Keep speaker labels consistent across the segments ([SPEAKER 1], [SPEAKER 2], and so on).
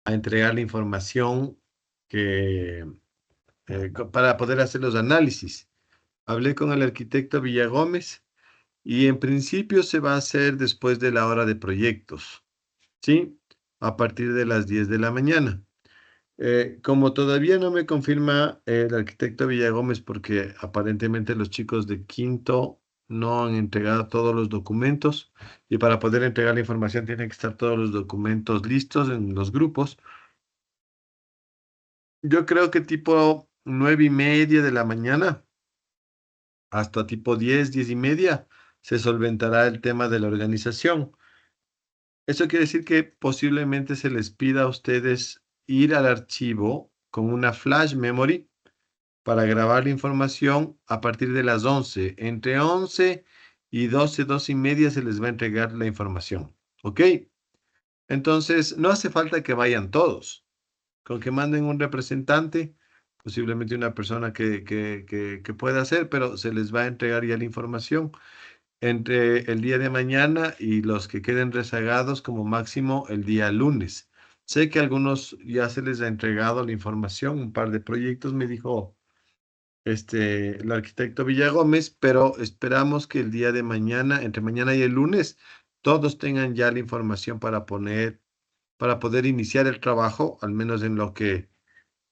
[SPEAKER 1] a entregar la información para poder hacer los análisis. Hablé con el arquitecto Villagómez y en principio se va a hacer después de la hora de proyectos, ¿sí? A partir de las 10 de la mañana. Como todavía no me confirma el arquitecto Villagómez, porque aparentemente los chicos de quinto no han entregado todos los documentos y para poder entregar la información tienen que estar todos los documentos listos en los grupos. Yo creo que tipo 9:30 de la mañana hasta tipo 10, 10:30 se solventará el tema de la organización. Eso quiere decir que posiblemente se les pida a ustedes ir al archivo con una flash memory para grabar la información a partir de las 11. Entre 11 y 12, 12:30 se les va a entregar la información. ¿Ok? Entonces, no hace falta que vayan todos. Con que manden un representante, posiblemente una persona que pueda hacer, pero se les va a entregar ya la información entre el día de mañana y los que queden rezagados como máximo el día lunes. Sé que a algunos ya se les ha entregado la información, un par de proyectos, me dijo el arquitecto Villagómez, pero esperamos que el día de mañana, entre mañana y el lunes, todos tengan ya la información para poder iniciar el trabajo, al menos en lo que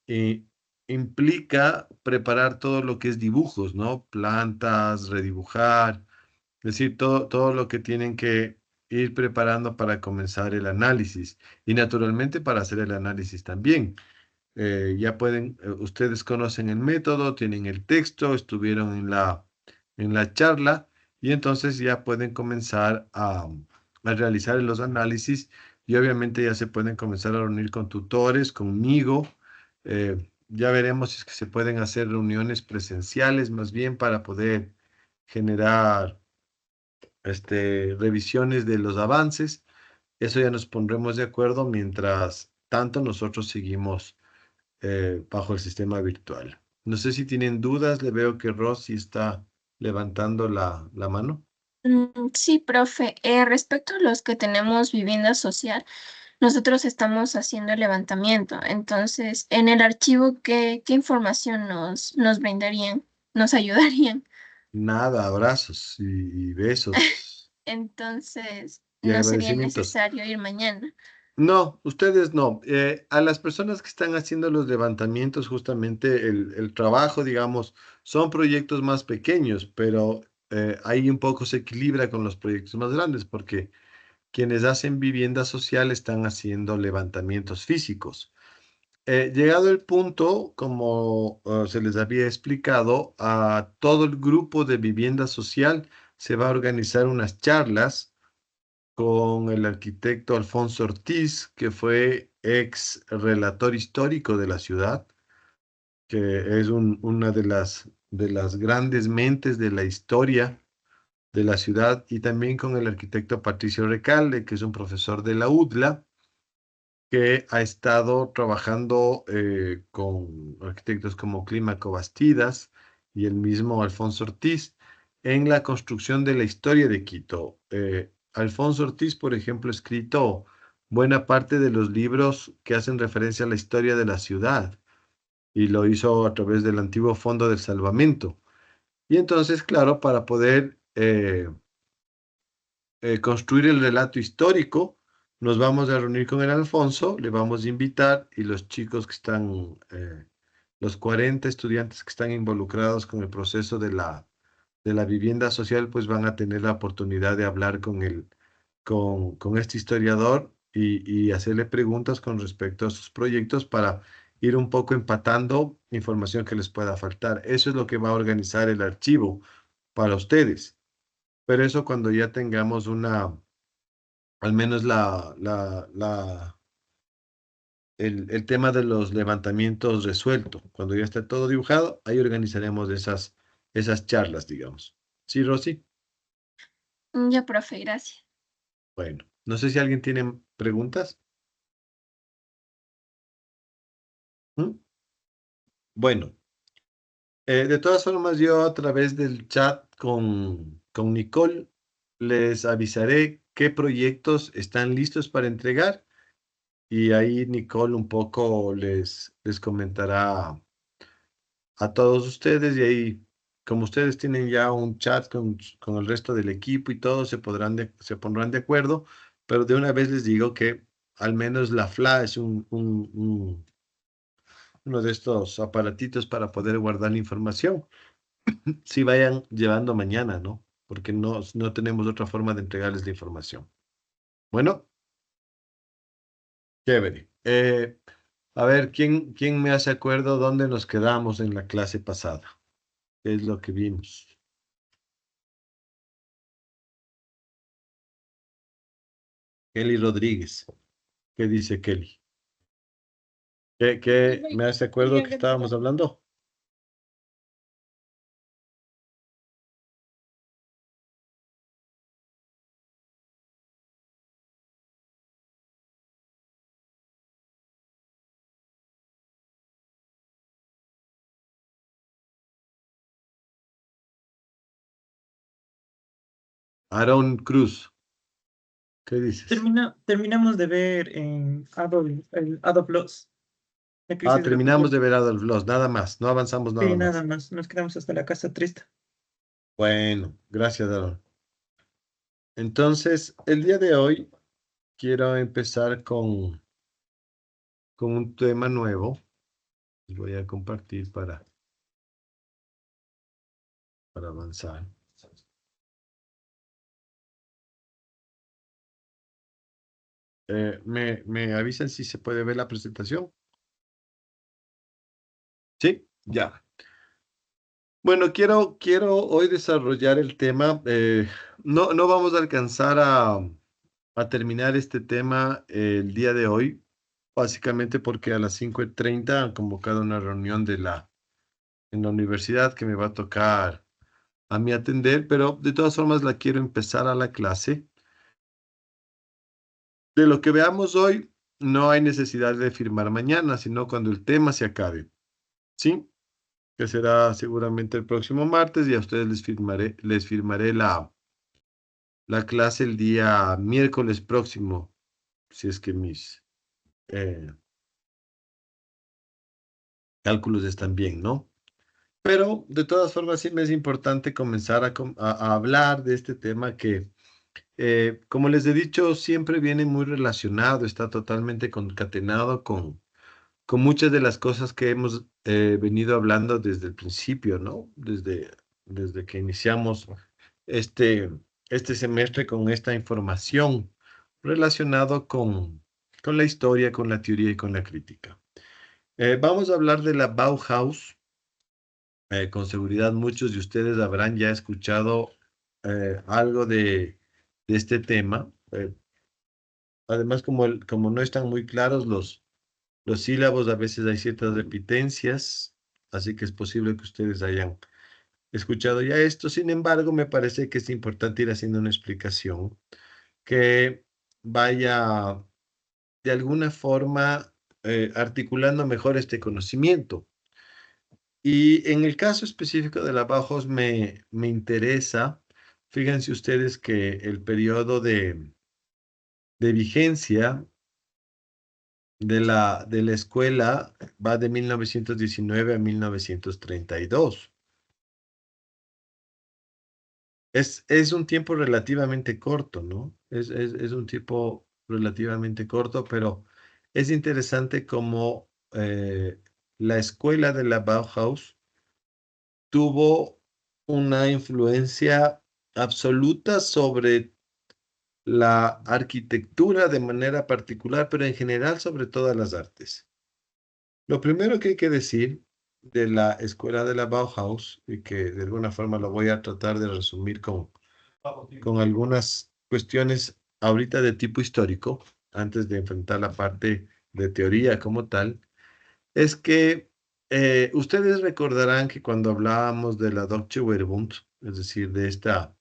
[SPEAKER 1] eh, implica preparar todo lo que es dibujos, ¿no? Plantas, redibujar, es decir, todo lo que tienen que ir preparando para comenzar el análisis y naturalmente para hacer el análisis también. Ya pueden, ustedes conocen el método, tienen el texto, estuvieron en la charla y entonces ya pueden comenzar a realizar los análisis y obviamente ya se pueden comenzar a reunir con tutores, conmigo. Ya veremos si es que se pueden hacer reuniones presenciales más bien para poder generar revisiones de los avances. Eso ya nos pondremos de acuerdo mientras tanto nosotros seguimos bajo el sistema virtual. No sé si tienen dudas, le veo que Rosy está levantando la mano.
[SPEAKER 2] Sí, profe. Respecto a los que tenemos vivienda social, nosotros estamos haciendo el levantamiento. Entonces, en el archivo, ¿qué información nos brindarían, nos ayudarían?
[SPEAKER 1] Nada, abrazos y besos
[SPEAKER 2] Entonces,
[SPEAKER 1] y
[SPEAKER 2] no sería
[SPEAKER 1] agradecimientos.
[SPEAKER 2] necesario ir mañana.
[SPEAKER 1] No, ustedes no. A las personas que están haciendo los levantamientos, justamente el trabajo, digamos, son proyectos más pequeños, pero ahí un poco se equilibra con los proyectos más grandes, porque quienes hacen vivienda social están haciendo levantamientos físicos. Llegado el punto, como se les había explicado, a todo el grupo de vivienda social se va a organizar unas charlas con el arquitecto Alfonso Ortiz, que fue ex relator histórico de la ciudad, que es una de las grandes mentes de la historia de la ciudad, y también con el arquitecto Patricio Recalde, que es un profesor de la UDLA que ha estado trabajando con arquitectos como Clímaco Bastidas y el mismo Alfonso Ortiz en la construcción de la historia de Quito. Alfonso Ortiz, por ejemplo, ha escrito buena parte de los libros que hacen referencia a la historia de la ciudad y lo hizo a través del antiguo Fondo del Salvamento. Y entonces, claro, para poder construir el relato histórico. Nos vamos a reunir con el Alfonso, le vamos a invitar y los chicos que están, los 40 estudiantes que están involucrados con el proceso de la vivienda social, pues van a tener la oportunidad de hablar con este historiador y hacerle preguntas con respecto a sus proyectos para ir un poco empatando información que les pueda faltar. Eso es lo que va a organizar el archivo para ustedes. Pero eso cuando ya tengamos al menos el tema de los levantamientos resuelto. Cuando ya esté todo dibujado, ahí organizaremos esas charlas, digamos. ¿Sí, Rosy?
[SPEAKER 2] Ya, profe, gracias.
[SPEAKER 1] Bueno, no sé si alguien tiene preguntas. ¿Mm? Bueno, de todas formas, yo a través del chat con Nicole les avisaré qué proyectos están listos para entregar y ahí Nicole un poco les comentará a todos ustedes y ahí, como ustedes tienen ya un chat con el resto del equipo y todo, se pondrán de acuerdo, pero de una vez les digo que al menos la FLA es uno de estos aparatitos para poder guardar la información. Si vayan llevando mañana, ¿no? Porque no tenemos otra forma de entregarles la información. Bueno, chévere. A ver, ¿quién me hace acuerdo dónde nos quedamos en la clase pasada? ¿Qué es lo que vimos? Kelly Rodríguez. ¿Qué dice Kelly? ¿Qué me hace acuerdo que estábamos hablando? Aaron Cruz. ¿Qué dices?
[SPEAKER 3] Terminamos de ver en Adobe Plus, la
[SPEAKER 1] Ah,
[SPEAKER 3] crisis de la
[SPEAKER 1] terminamos
[SPEAKER 3] cultura.
[SPEAKER 1] de ver Adolf Loss, nada más, no avanzamos
[SPEAKER 3] Sí,
[SPEAKER 1] nada
[SPEAKER 3] nada
[SPEAKER 1] más.
[SPEAKER 3] más, nos quedamos hasta la casa triste.
[SPEAKER 1] Bueno, gracias, Aaron. Entonces, el día de hoy quiero empezar con un tema nuevo. Les voy a compartir para avanzar. ¿Me avisan si se puede ver la presentación? Sí, ya. Bueno, quiero hoy desarrollar el tema. No vamos a alcanzar a terminar este tema el día de hoy, básicamente porque a las 5:30 han convocado una reunión en la universidad que me va a tocar a mí atender, pero de todas formas la quiero empezar a la clase. De lo que veamos hoy, no hay necesidad de firmar mañana, sino cuando el tema se acabe, ¿sí? Que será seguramente el próximo martes y a ustedes les firmaré la clase el día miércoles próximo, si es que mis eh, cálculos están bien, ¿no? Pero de todas formas sí me es importante comenzar a hablar de este tema que, como les he dicho, siempre viene muy relacionado, está totalmente concatenado con muchas de las cosas que hemos venido hablando desde el principio, ¿no? Desde que iniciamos este, este semestre con esta información relacionado con la historia, con la teoría y con la crítica. Vamos a hablar de la Bauhaus. Con seguridad muchos de ustedes habrán ya escuchado algo de este tema. Además, como no están muy claros los sílabos, a veces hay ciertas repitencias, así que es posible que ustedes hayan escuchado ya esto. Sin embargo, me parece que es importante ir haciendo una explicación que vaya de alguna forma articulando mejor este conocimiento. Y en el caso específico de la Bauhaus me interesa, fíjense ustedes que el periodo de vigencia de la escuela va de 1919 a 1932. Es un tiempo relativamente corto, ¿no? Es un tiempo relativamente corto, pero es interesante cómo la escuela de la Bauhaus tuvo una influencia absoluta sobre la arquitectura de manera particular, pero en general sobre todas las artes. Lo primero que hay que decir de la escuela de la Bauhaus, y que de alguna forma lo voy a tratar de resumir con algunas cuestiones ahorita de tipo histórico, antes de enfrentar la parte de teoría como tal, es que ustedes recordarán que cuando hablábamos de la Deutsche Wehrbund, es decir, de esta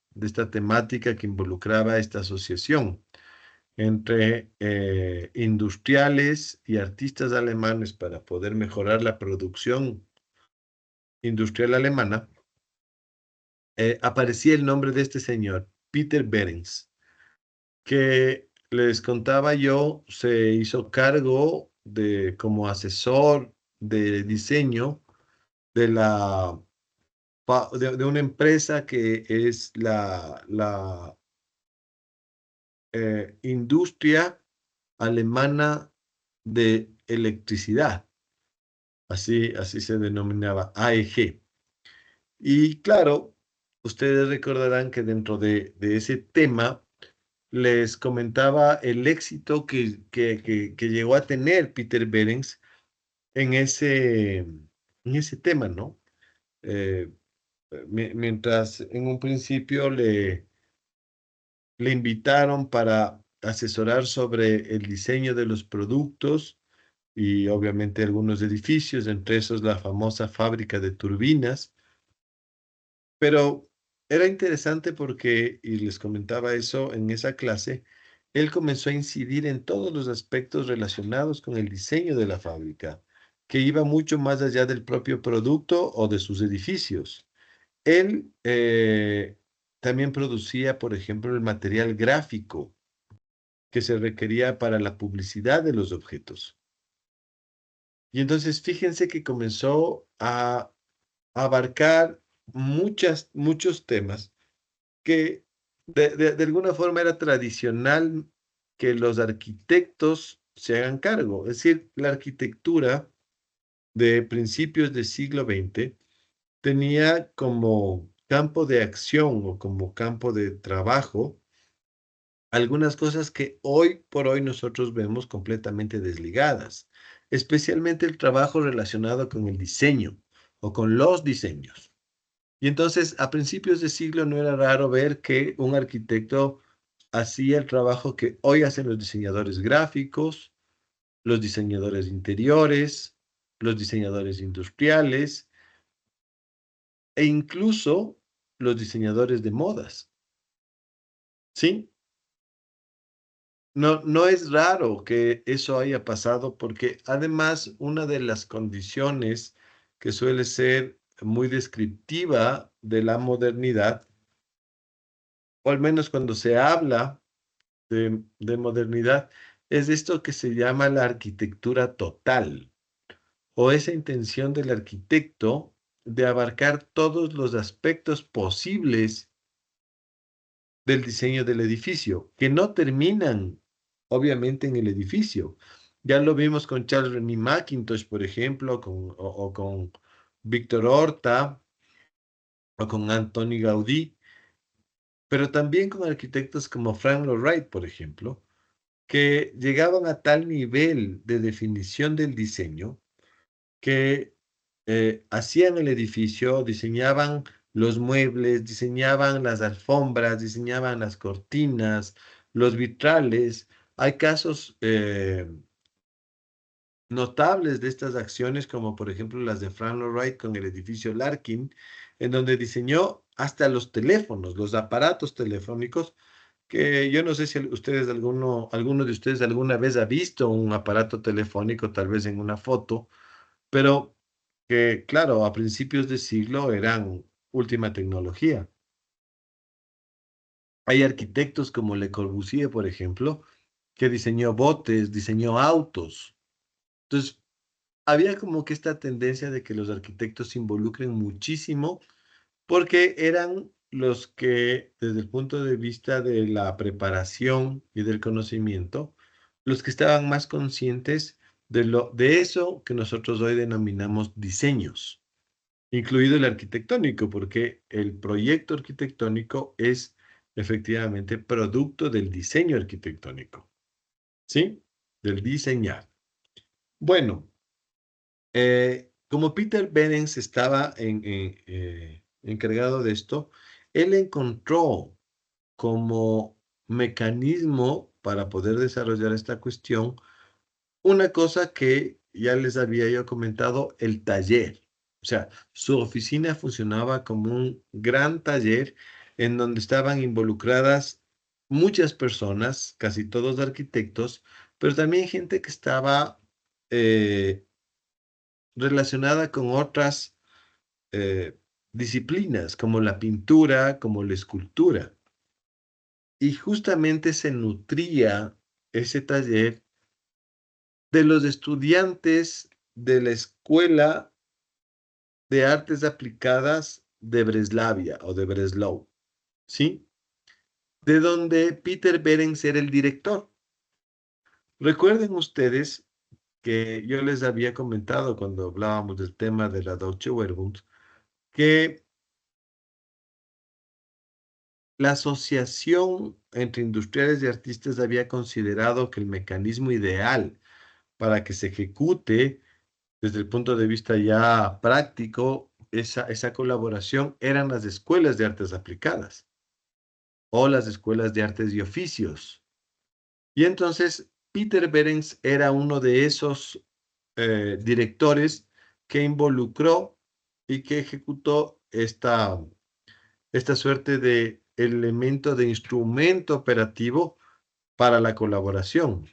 [SPEAKER 1] temática que involucraba esta asociación entre industriales y artistas alemanes para poder mejorar la producción industrial alemana, aparecía el nombre de este señor, Peter Behrens, que les contaba yo, se hizo cargo de como asesor de diseño de de una empresa que es la industria alemana de electricidad, así se denominaba, AEG. Y claro, ustedes recordarán que dentro de ese tema les comentaba el éxito que llegó a tener Peter Behrens en ese tema, ¿no? Eh, Mientras en un principio le invitaron para asesorar sobre el diseño de los productos y obviamente algunos edificios, entre esos la famosa fábrica de turbinas, pero era interesante porque, y les comentaba eso en esa clase, él comenzó a incidir en todos los aspectos relacionados con el diseño de la fábrica, que iba mucho más allá del propio producto o de sus edificios. Él también producía, por ejemplo, el material gráfico que se requería para la publicidad de los objetos. Y entonces fíjense que comenzó a abarcar muchos temas que de alguna forma era tradicional que los arquitectos se hagan cargo. Es decir, la arquitectura de principios del siglo XX tenía como campo de acción o como campo de trabajo algunas cosas que hoy por hoy nosotros vemos completamente desligadas, especialmente el trabajo relacionado con el diseño o con los diseños. Y entonces, a principios de siglo no era raro ver que un arquitecto hacía el trabajo que hoy hacen los diseñadores gráficos, los diseñadores interiores, los diseñadores industriales e incluso los diseñadores de modas. ¿Sí? No es raro que eso haya pasado porque además una de las condiciones que suele ser muy descriptiva de la modernidad, o al menos cuando se habla de modernidad, es esto que se llama la arquitectura total, o esa intención del arquitecto de abarcar todos los aspectos posibles del diseño del edificio, que no terminan, obviamente, en el edificio. Ya lo vimos con Charles René Mackintosh, por ejemplo, o con Víctor Horta, o con Antoni Gaudí, pero también con arquitectos como Frank Lloyd Wright, por ejemplo, que llegaban a tal nivel de definición del diseño que hacían el edificio, diseñaban los muebles, diseñaban las alfombras, diseñaban las cortinas, los vitrales. Hay casos notables de estas acciones, como por ejemplo las de Frank Lloyd Wright con el edificio Larkin, en donde diseñó hasta los teléfonos, los aparatos telefónicos, que yo no sé si alguno de ustedes alguna vez ha visto un aparato telefónico, tal vez en una foto, pero que, claro, a principios de siglo eran última tecnología. Hay arquitectos como Le Corbusier, por ejemplo, que diseñó botes, diseñó autos. Entonces, había como que esta tendencia de que los arquitectos se involucren muchísimo porque eran los que, desde el punto de vista de la preparación y del conocimiento, los que estaban más conscientes de eso que nosotros hoy denominamos diseños, incluido el arquitectónico, porque el proyecto arquitectónico es efectivamente producto del diseño arquitectónico, ¿sí? Del diseñar. Bueno, como Peter Behrens estaba encargado de esto, él encontró como mecanismo para poder desarrollar esta cuestión una cosa que ya les había yo comentado, el taller. O sea, su oficina funcionaba como un gran taller en donde estaban involucradas muchas personas, casi todos arquitectos, pero también gente que estaba eh, relacionada con otras eh, disciplinas, como la pintura, como la escultura. Y justamente se nutría ese taller de los estudiantes de la Escuela de Artes Aplicadas de Breslavia o de Breslau, ¿sí? De donde Peter Behrens era el director. Recuerden ustedes que yo les había comentado cuando hablábamos del tema de la Deutsche Werbung, que la asociación entre industriales y artistas había considerado que el mecanismo ideal para que se ejecute desde el punto de vista ya práctico esa colaboración eran las escuelas de artes aplicadas o las escuelas de artes y oficios. Y entonces Peter Behrens era uno de esos directores que involucró y que ejecutó esta suerte de elemento de instrumento operativo para la colaboración.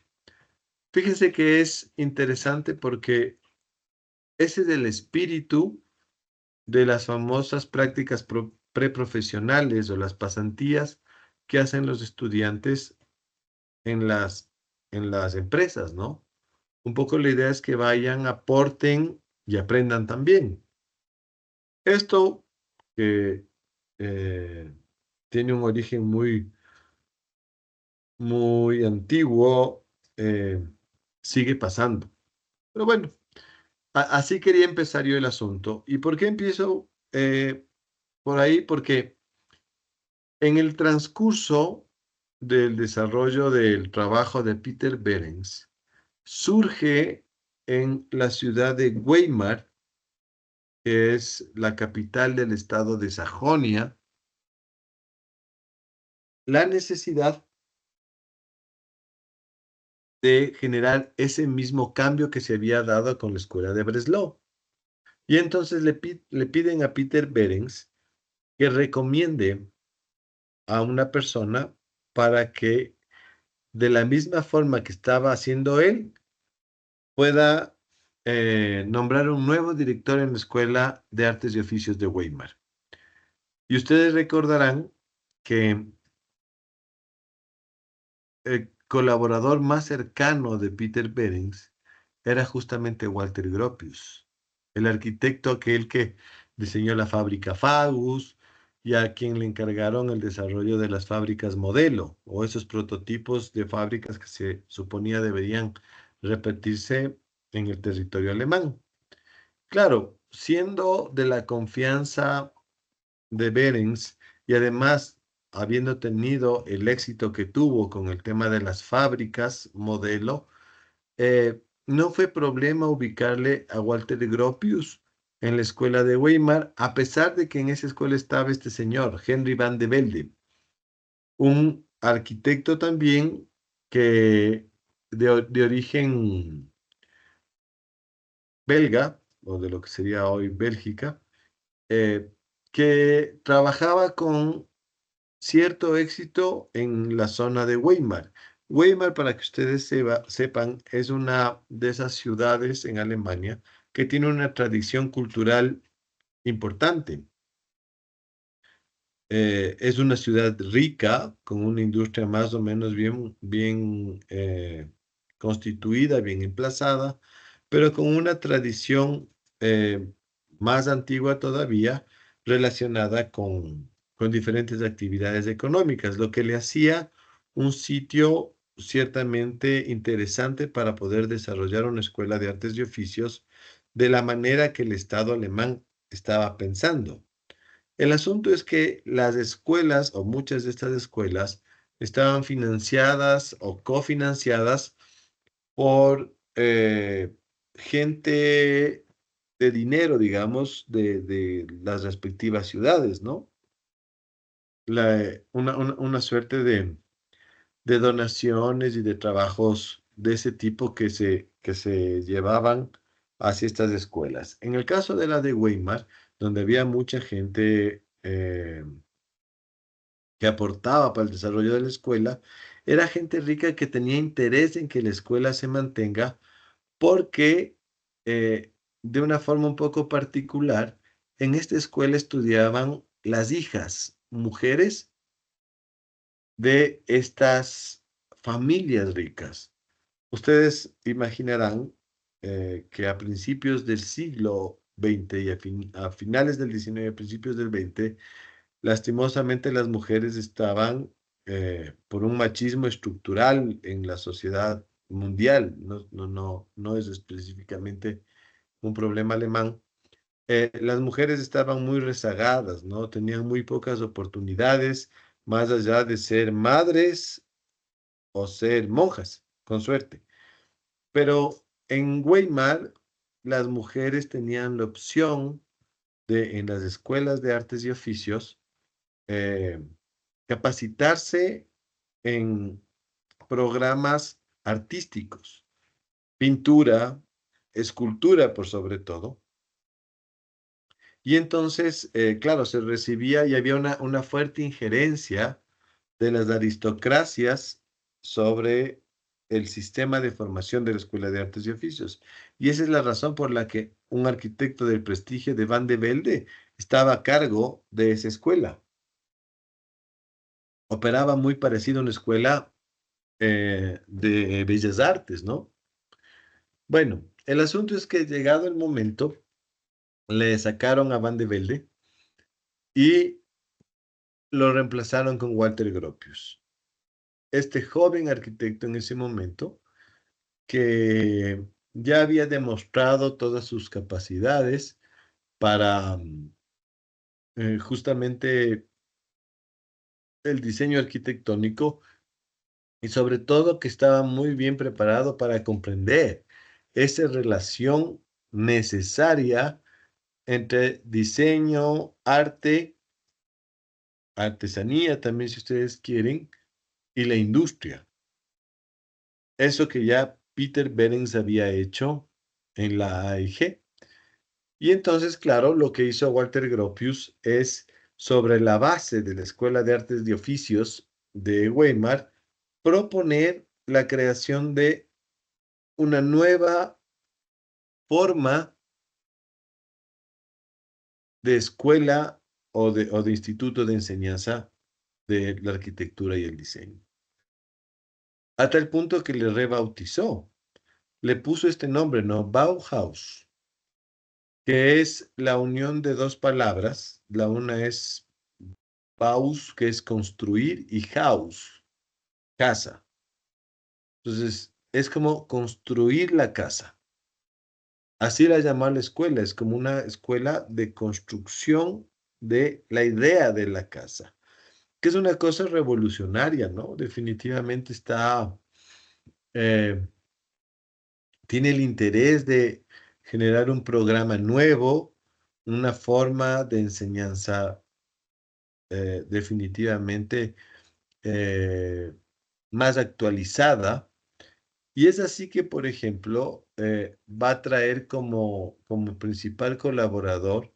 [SPEAKER 1] Fíjense que es interesante porque ese es el espíritu de las famosas prácticas preprofesionales o las pasantías que hacen los estudiantes en las empresas, ¿no? Un poco la idea es que vayan, aporten y aprendan también. Esto que tiene un origen muy antiguo, sigue pasando. Pero bueno, así quería empezar yo el asunto. ¿Y por qué empiezo por ahí? Porque en el transcurso del desarrollo del trabajo de Peter Behrens, surge en la ciudad de Weimar, que es la capital del estado de Sajonia, la necesidad de generar ese mismo cambio que se había dado con la escuela de Breslau. Y entonces le piden a Peter Behrens que recomiende a una persona para que, de la misma forma que estaba haciendo él, pueda nombrar un nuevo director en la Escuela de Artes y Oficios de Weimar. Y ustedes recordarán que el colaborador más cercano de Peter Behrens era justamente Walter Gropius, el arquitecto aquel que diseñó la fábrica Fagus y a quien le encargaron el desarrollo de las fábricas modelo o esos prototipos de fábricas que se suponía deberían repetirse en el territorio alemán. Claro, siendo de la confianza de Behrens y además habiendo tenido el éxito que tuvo con el tema de las fábricas modelo, no fue problema ubicarle a Walter Gropius en la escuela de Weimar, a pesar de que en esa escuela estaba este señor, Henry van de Velde, un arquitecto también que de origen belga, o de lo que sería hoy Bélgica, eh, que trabajaba con cierto éxito en la zona de Weimar. Weimar, para que ustedes sepan, es una de esas ciudades en Alemania que tiene una tradición cultural importante. Es una ciudad rica, con una industria más o menos bien constituida, bien emplazada, pero con una tradición eh, más antigua todavía relacionada con diferentes actividades económicas, lo que le hacía un sitio ciertamente interesante para poder desarrollar una escuela de artes y oficios de la manera que el Estado alemán estaba pensando. El asunto es que las escuelas o muchas de estas escuelas estaban financiadas o cofinanciadas por gente de dinero, digamos, de las respectivas ciudades, ¿no? Una suerte de donaciones y de trabajos de ese tipo que se llevaban hacia estas escuelas. En el caso de la de Weimar, donde había mucha gente que aportaba para el desarrollo de la escuela, era gente rica que tenía interés en que la escuela se mantenga porque eh, de una forma un poco particular, en esta escuela estudiaban las hijas, mujeres de estas familias ricas. Ustedes imaginarán que a principios del siglo XX y a finales del XIX, principios del XX, lastimosamente las mujeres estaban, por un machismo estructural en la sociedad mundial, no es específicamente un problema alemán. Las mujeres estaban muy rezagadas, ¿no? Tenían muy pocas oportunidades, más allá de ser madres o ser monjas, con suerte. Pero en Weimar, las mujeres tenían la opción de, en las escuelas de artes y oficios, eh, capacitarse en programas artísticos, pintura, escultura por sobre todo. Y entonces, claro, se recibía y había una fuerte injerencia de las aristocracias sobre el sistema de formación de la Escuela de Artes y Oficios. Y esa es la razón por la que un arquitecto del prestigio de Van de Velde estaba a cargo de esa escuela. Operaba muy parecido a una escuela de bellas artes, ¿no? Bueno, el asunto es que llegado el momento, le sacaron a Van de Velde y lo reemplazaron con Walter Gropius. Este joven arquitecto en ese momento, que ya había demostrado todas sus capacidades para justamente el diseño arquitectónico y sobre todo que estaba muy bien preparado para comprender esa relación necesaria entre diseño, arte, artesanía también si ustedes quieren, y la industria. Eso que ya Peter Behrens había hecho en la AIG. Y entonces, claro, lo que hizo Walter Gropius es, sobre la base de la Escuela de Artes y Oficios de Weimar, proponer la creación de una nueva forma de escuela o de instituto de enseñanza de la arquitectura y el diseño. A tal punto que le rebautizó, le puso este nombre, ¿no? Bauhaus, que es la unión de dos palabras. La una es Baus, que es construir, y Haus, casa. Entonces, es como construir la casa. Así la llamó la escuela, es como una escuela de construcción de la idea de la casa, que es una cosa revolucionaria, ¿no? Definitivamente eh, tiene el interés de generar un programa nuevo, una forma de enseñanza definitivamente eh, más actualizada. Y es así que, por ejemplo, va a traer como principal colaborador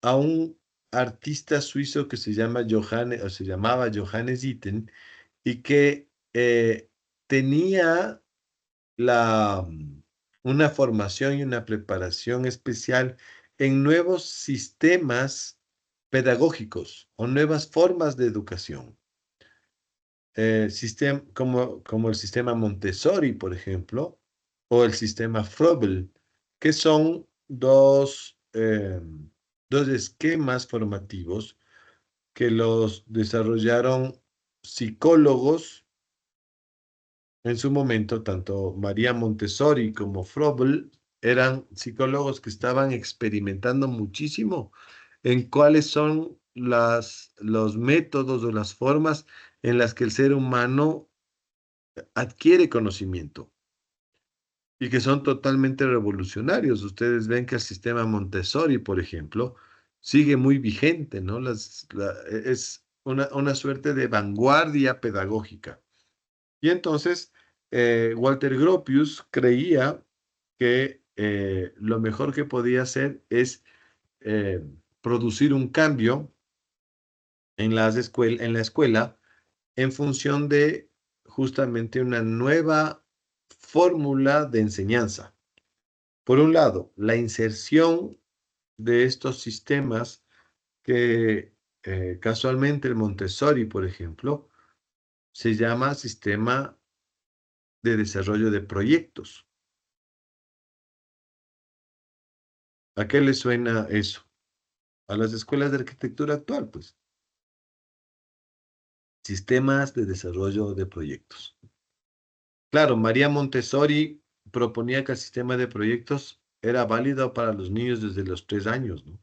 [SPEAKER 1] a un artista suizo que se llama Johannes, o se llamaba Johannes Itten, y que tenía una formación y una preparación especial en nuevos sistemas pedagógicos o nuevas formas de educación. Como el sistema Montessori, por ejemplo, o el sistema Froebel, que son dos esquemas formativos que los desarrollaron psicólogos en su momento. Tanto María Montessori como Froebel eran psicólogos que estaban experimentando muchísimo en cuáles son los métodos o las formas en las que el ser humano adquiere conocimiento y que son totalmente revolucionarios. Ustedes ven que el sistema Montessori, por ejemplo, sigue muy vigente, ¿no? Es una suerte de vanguardia pedagógica. Y entonces, Walter Gropius creía que lo mejor que podía hacer es producir un cambio en la escuela en función de justamente una nueva fórmula de enseñanza. Por un lado, la inserción de estos sistemas que casualmente el Montessori, por ejemplo, se llama sistema de desarrollo de proyectos. ¿A qué le suena eso? A las escuelas de arquitectura actual, pues. Sistemas de desarrollo de proyectos. Claro, María Montessori proponía que el sistema de proyectos era válido para los niños desde los 3 años, ¿no?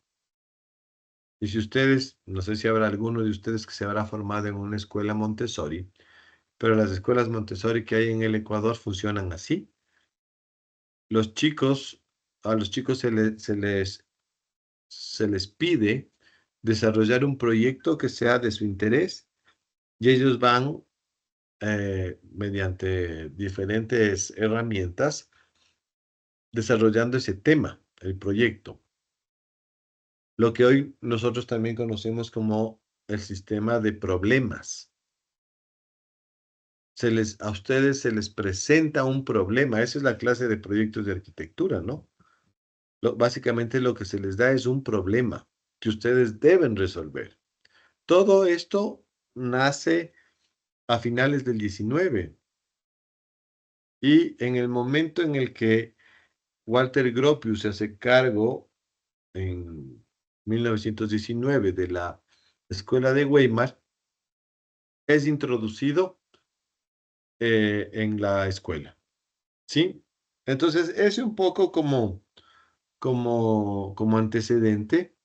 [SPEAKER 1] Y si ustedes, no sé si habrá alguno de ustedes que se habrá formado en una escuela Montessori, pero las escuelas Montessori que hay en el Ecuador funcionan así. Los chicos, a los chicos se les pide desarrollar un proyecto que sea de su interés y ellos van mediante diferentes herramientas desarrollando ese tema, el proyecto. Lo que hoy nosotros también conocemos como el sistema de problemas. A ustedes se les presenta un problema. Esa es la clase de proyectos de arquitectura, ¿no? Básicamente lo que se les da es un problema que ustedes deben resolver. Todo esto nace a finales del 19 y en el momento en el que Walter Gropius se hace cargo en 1919 de la escuela de Weimar, es introducido en la escuela, ¿sí? Entonces, es un poco como antecedente.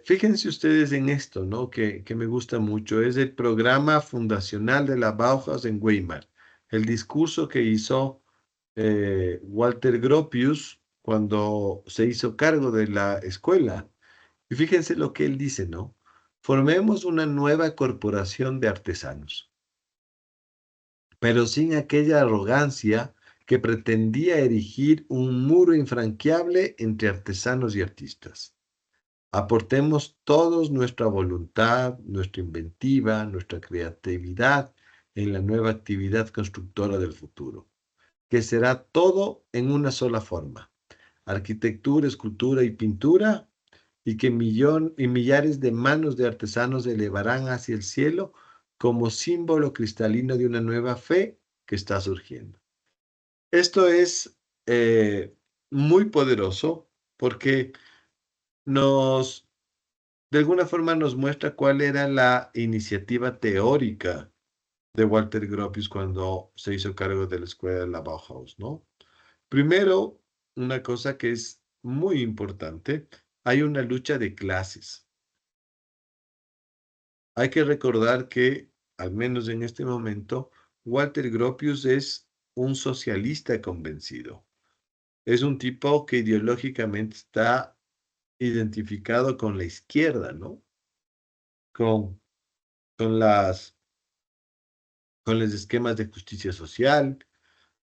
[SPEAKER 1] Fíjense ustedes en esto, ¿no? Que me gusta mucho. Es el programa fundacional de la Bauhaus en Weimar. El discurso que hizo Walter Gropius cuando se hizo cargo de la escuela. Y fíjense lo que él dice, ¿no? Formemos una nueva corporación de artesanos, pero sin aquella arrogancia que pretendía erigir un muro infranqueable entre artesanos y artistas. Aportemos todos nuestra voluntad, nuestra inventiva, nuestra creatividad en la nueva actividad constructora del futuro, que será todo en una sola forma: arquitectura, escultura y pintura, y que millares de manos de artesanos elevarán hacia el cielo como símbolo cristalino de una nueva fe que está surgiendo. Esto es muy poderoso porque nos, de alguna forma nos muestra cuál era la iniciativa teórica de Walter Gropius cuando se hizo cargo de la escuela de la Bauhaus, ¿no? Primero, una cosa que es muy importante, hay una lucha de clases. Hay que recordar que, al menos en este momento, Walter Gropius es un socialista convencido. Es un tipo que ideológicamente está identificado con la izquierda, ¿no? Con, con con los esquemas de justicia social,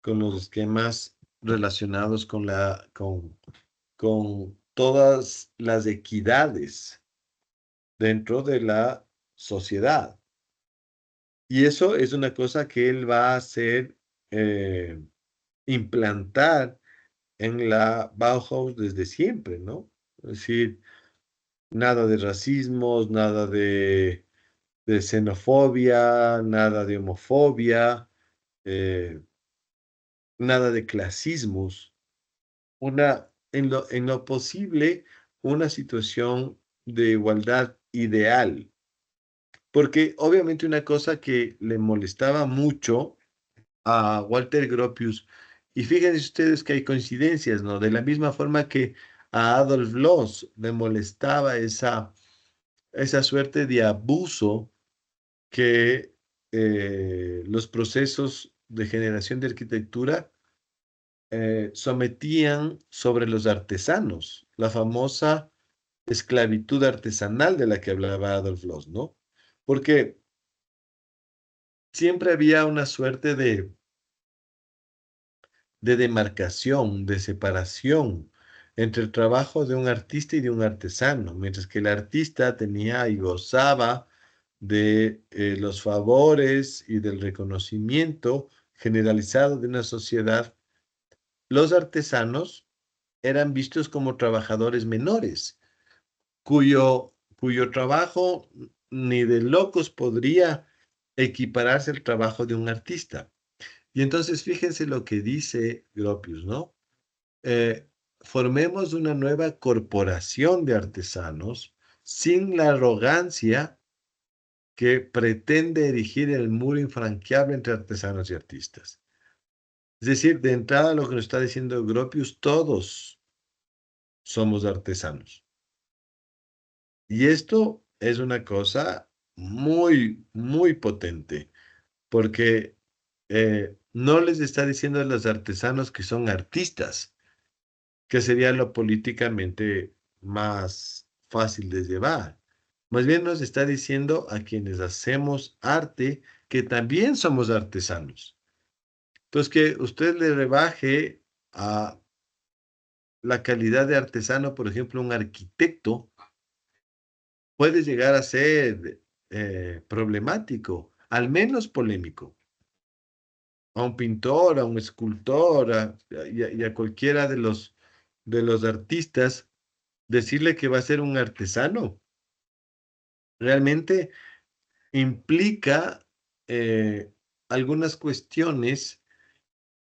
[SPEAKER 1] con los esquemas relacionados con todas las equidades dentro de la sociedad. Y eso es una cosa que él va a hacer implantar en la Bauhaus desde siempre, ¿no? Es decir, nada de racismos, nada de xenofobia, nada de homofobia, eh, nada de clasismos. En lo posible, una situación de igualdad ideal. Porque obviamente una cosa que le molestaba mucho a Walter Gropius, y fíjense ustedes que hay coincidencias, ¿no? De la misma forma que a Adolf Loos le molestaba esa suerte de abuso que los procesos de generación de arquitectura sometían sobre los artesanos, la famosa esclavitud artesanal de la que hablaba Adolf Loos, ¿no? Porque siempre había una suerte de demarcación, de separación entre el trabajo de un artista y de un artesano, mientras que el artista tenía y gozaba de los favores y del reconocimiento generalizado de una sociedad. Los artesanos eran vistos como trabajadores menores, cuyo trabajo ni de locos podría equipararse al trabajo de un artista. Y entonces fíjense lo que dice Gropius, ¿no? Eh, Formemos una nueva corporación de artesanos sin la arrogancia que pretende erigir el muro infranqueable entre artesanos y artistas. Es decir, de entrada lo que nos está diciendo Gropius, todos somos artesanos. Y esto es una cosa muy, muy potente, porque no les está diciendo a los artesanos que son artistas, que sería lo políticamente más fácil de llevar. Más bien nos está diciendo a quienes hacemos arte que también somos artesanos. Entonces, que usted le rebaje a la calidad de artesano, por ejemplo, un arquitecto, puede llegar a ser problemático, al menos polémico. A un pintor, a un escultor, y a cualquiera de los artistas, decirle que va a ser un artesano, realmente implica eh, algunas cuestiones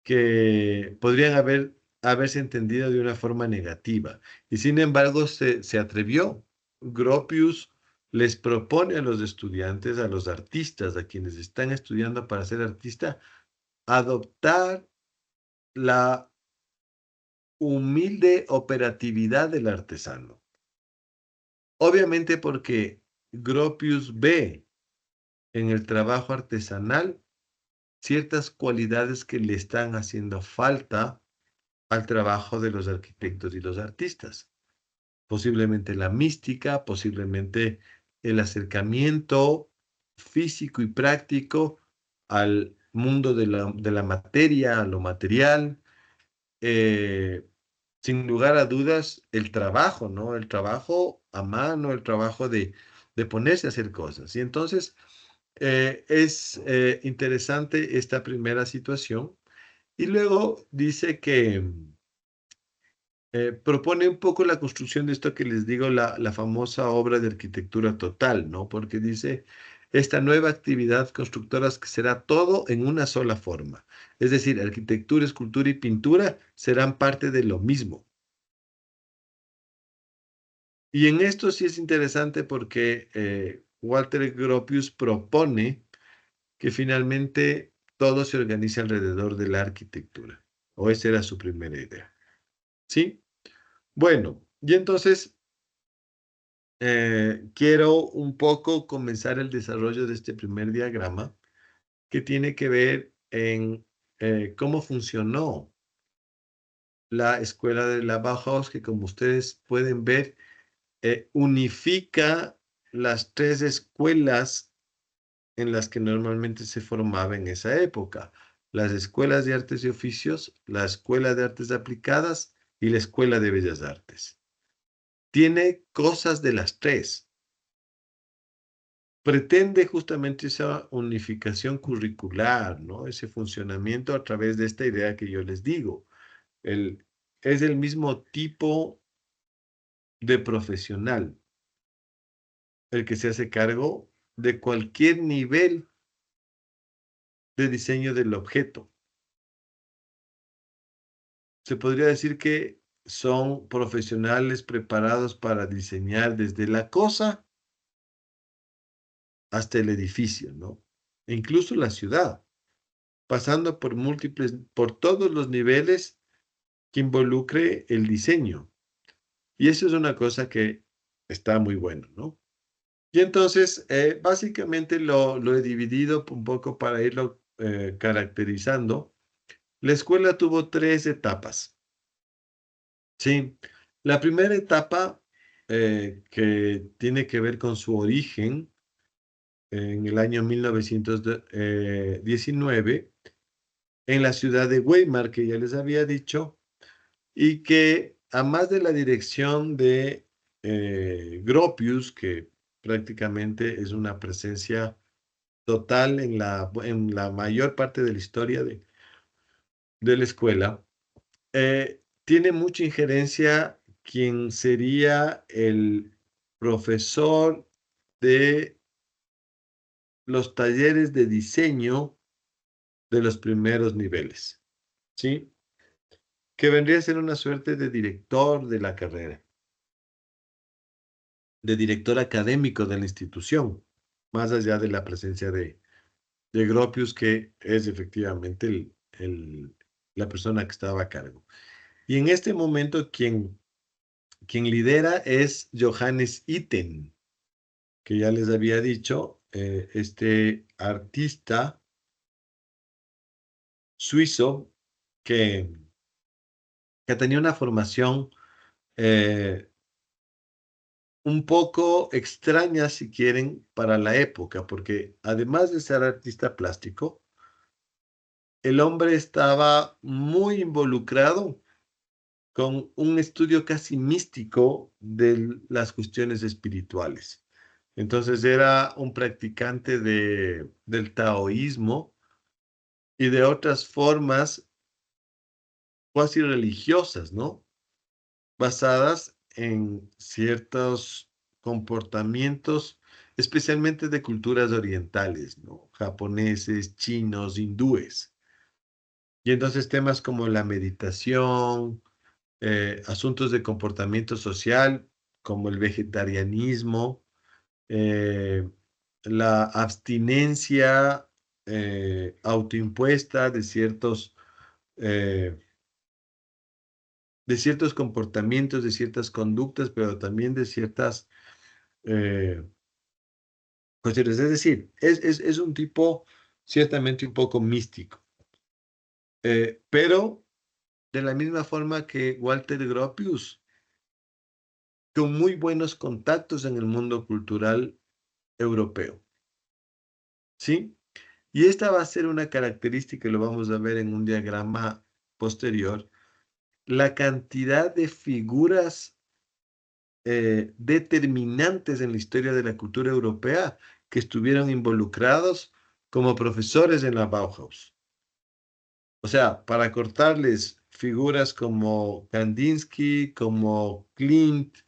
[SPEAKER 1] que podrían haberse entendido de una forma negativa. Y sin embargo, se atrevió. Gropius les propone a los estudiantes, a los artistas, a quienes están estudiando para ser artista, adoptar la humilde operatividad del artesano. Obviamente porque Gropius ve en el trabajo artesanal ciertas cualidades que le están haciendo falta al trabajo de los arquitectos y los artistas. Posiblemente la mística, posiblemente el acercamiento físico y práctico al mundo de la materia, a lo material. eh, Sin lugar a dudas, el trabajo, ¿no? El trabajo a mano, el trabajo de ponerse a hacer cosas. Y entonces es interesante esta primera situación. Y luego dice que propone un poco la construcción de esto que les digo, la famosa obra de arquitectura total, ¿no? Porque dice, esta nueva actividad constructora que será todo en una sola forma. Es decir, arquitectura, escultura y pintura serán parte de lo mismo. Y en esto sí es interesante porque Walter Gropius propone que finalmente todo se organice alrededor de la arquitectura, o esa era su primera idea. ¿Sí? Bueno, y entonces quiero un poco comenzar el desarrollo de este primer diagrama que tiene que ver en cómo funcionó la escuela de la Bauhaus, que como ustedes pueden ver, unifica las tres escuelas en las que normalmente se formaba en esa época. Las escuelas de artes y oficios, la escuela de artes aplicadas y la escuela de bellas artes. Tiene cosas de las tres. Pretende justamente esa unificación curricular, ¿no? Ese funcionamiento a través de esta idea que yo les digo. Es el mismo tipo de profesional el que se hace cargo de cualquier nivel de diseño del objeto. Se podría decir que son profesionales preparados para diseñar desde la cosa hasta el edificio, ¿no? E incluso la ciudad, pasando por por todos los niveles que involucre el diseño. Y eso es una cosa que está muy bueno, ¿no? Y entonces, básicamente lo he dividido un poco para irlo caracterizando. La escuela tuvo tres etapas. Sí, la primera etapa que tiene que ver con su origen en el año 1919 en la ciudad de Weimar, que ya les había dicho, y que a más de la dirección de Gropius, que prácticamente es una presencia total en en la mayor parte de la historia de la escuela, tiene mucha injerencia quien sería el profesor de los talleres de diseño de los primeros niveles, ¿sí? Que vendría a ser una suerte de director de la carrera, de director académico de la institución, más allá de la presencia de Gropius, que es efectivamente la persona que estaba a cargo. Y en este momento quien lidera es Johannes Itten, que ya les había dicho, este artista suizo que, que tenía una formación eh, un poco extraña, si quieren, para la época, porque además de ser artista plástico, el hombre estaba muy involucrado con un estudio casi místico de las cuestiones espirituales. Entonces era un practicante del taoísmo y de otras formas cuasi religiosas, ¿no? Basadas en ciertos comportamientos, especialmente de culturas orientales, ¿no? Japoneses, chinos, hindúes. Y entonces temas como la meditación, asuntos de comportamiento social, como el vegetarianismo, eh, la abstinencia autoimpuesta eh, de ciertos comportamientos, de ciertas conductas, pero también de ciertas eh, cuestiones. Es decir, es un tipo ciertamente un poco místico, pero de la misma forma que Walter Gropius, con muy buenos contactos en el mundo cultural europeo, ¿sí? Y esta va a ser una característica, y lo vamos a ver en un diagrama posterior, la cantidad de figuras determinantes en la historia de la cultura europea que estuvieron involucrados como profesores en la Bauhaus. O sea, para cortarles figuras como Kandinsky, como Klimt,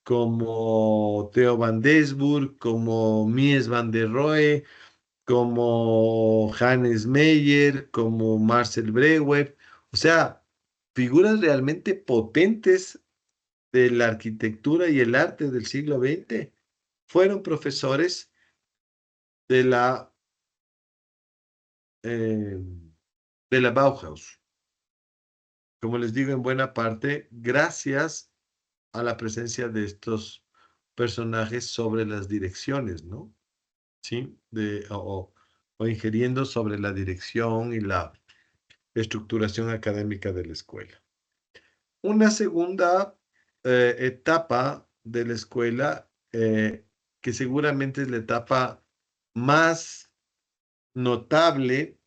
[SPEAKER 1] como Theo van Doesburg, como Mies van der Rohe, como Hannes Meyer, como Marcel Breuer, o sea, figuras realmente potentes de la arquitectura y el arte del siglo XX, fueron profesores de eh, de la Bauhaus. Como les digo, en buena parte, gracias a la presencia de estos personajes sobre las direcciones, ¿no? ¿Sí? O ingiriendo sobre la dirección y la estructuración académica de la escuela. Una segunda etapa de la escuela, que seguramente es la etapa más notable,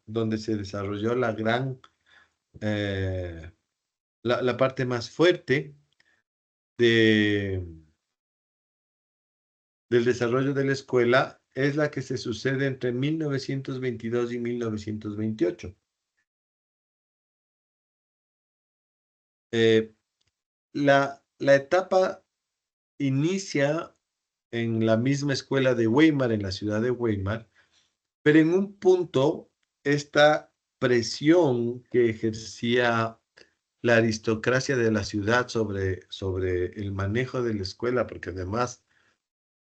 [SPEAKER 1] donde se desarrolló eh, la parte más fuerte de, del desarrollo de la escuela, es la que se sucede entre 1922 y 1928. Eh, la etapa inicia en la misma escuela de Weimar, en la ciudad de Weimar, pero en un punto esta presión que ejercía la aristocracia de la ciudad sobre el manejo de la escuela, porque además